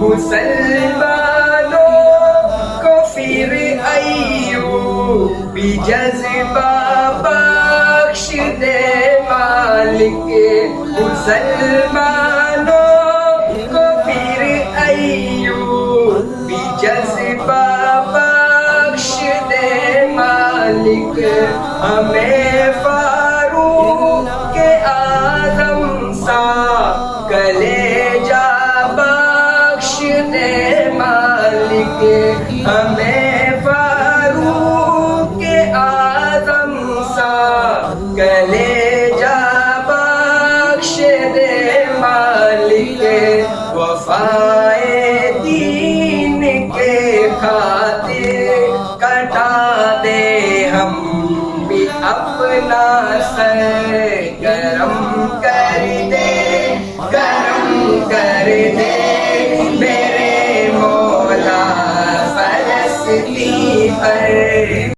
مسلمانوں کو پھر ایوبی جذبہ بخش دے مالک، مسلمانوں کو پھر ایوبی جذبہ بخش دے مالک، ہمیں فاروق اعظم سا کلیجہ بخش دے مالک، ہمیں فاروق اعظم سا کلیجہ بخش دے مالک، وفائے دین کے خاطر کٹا دے ہم بھی اپنا سر، کرم کر دے، کرم کر دے میرے مولا فلسطین پر۔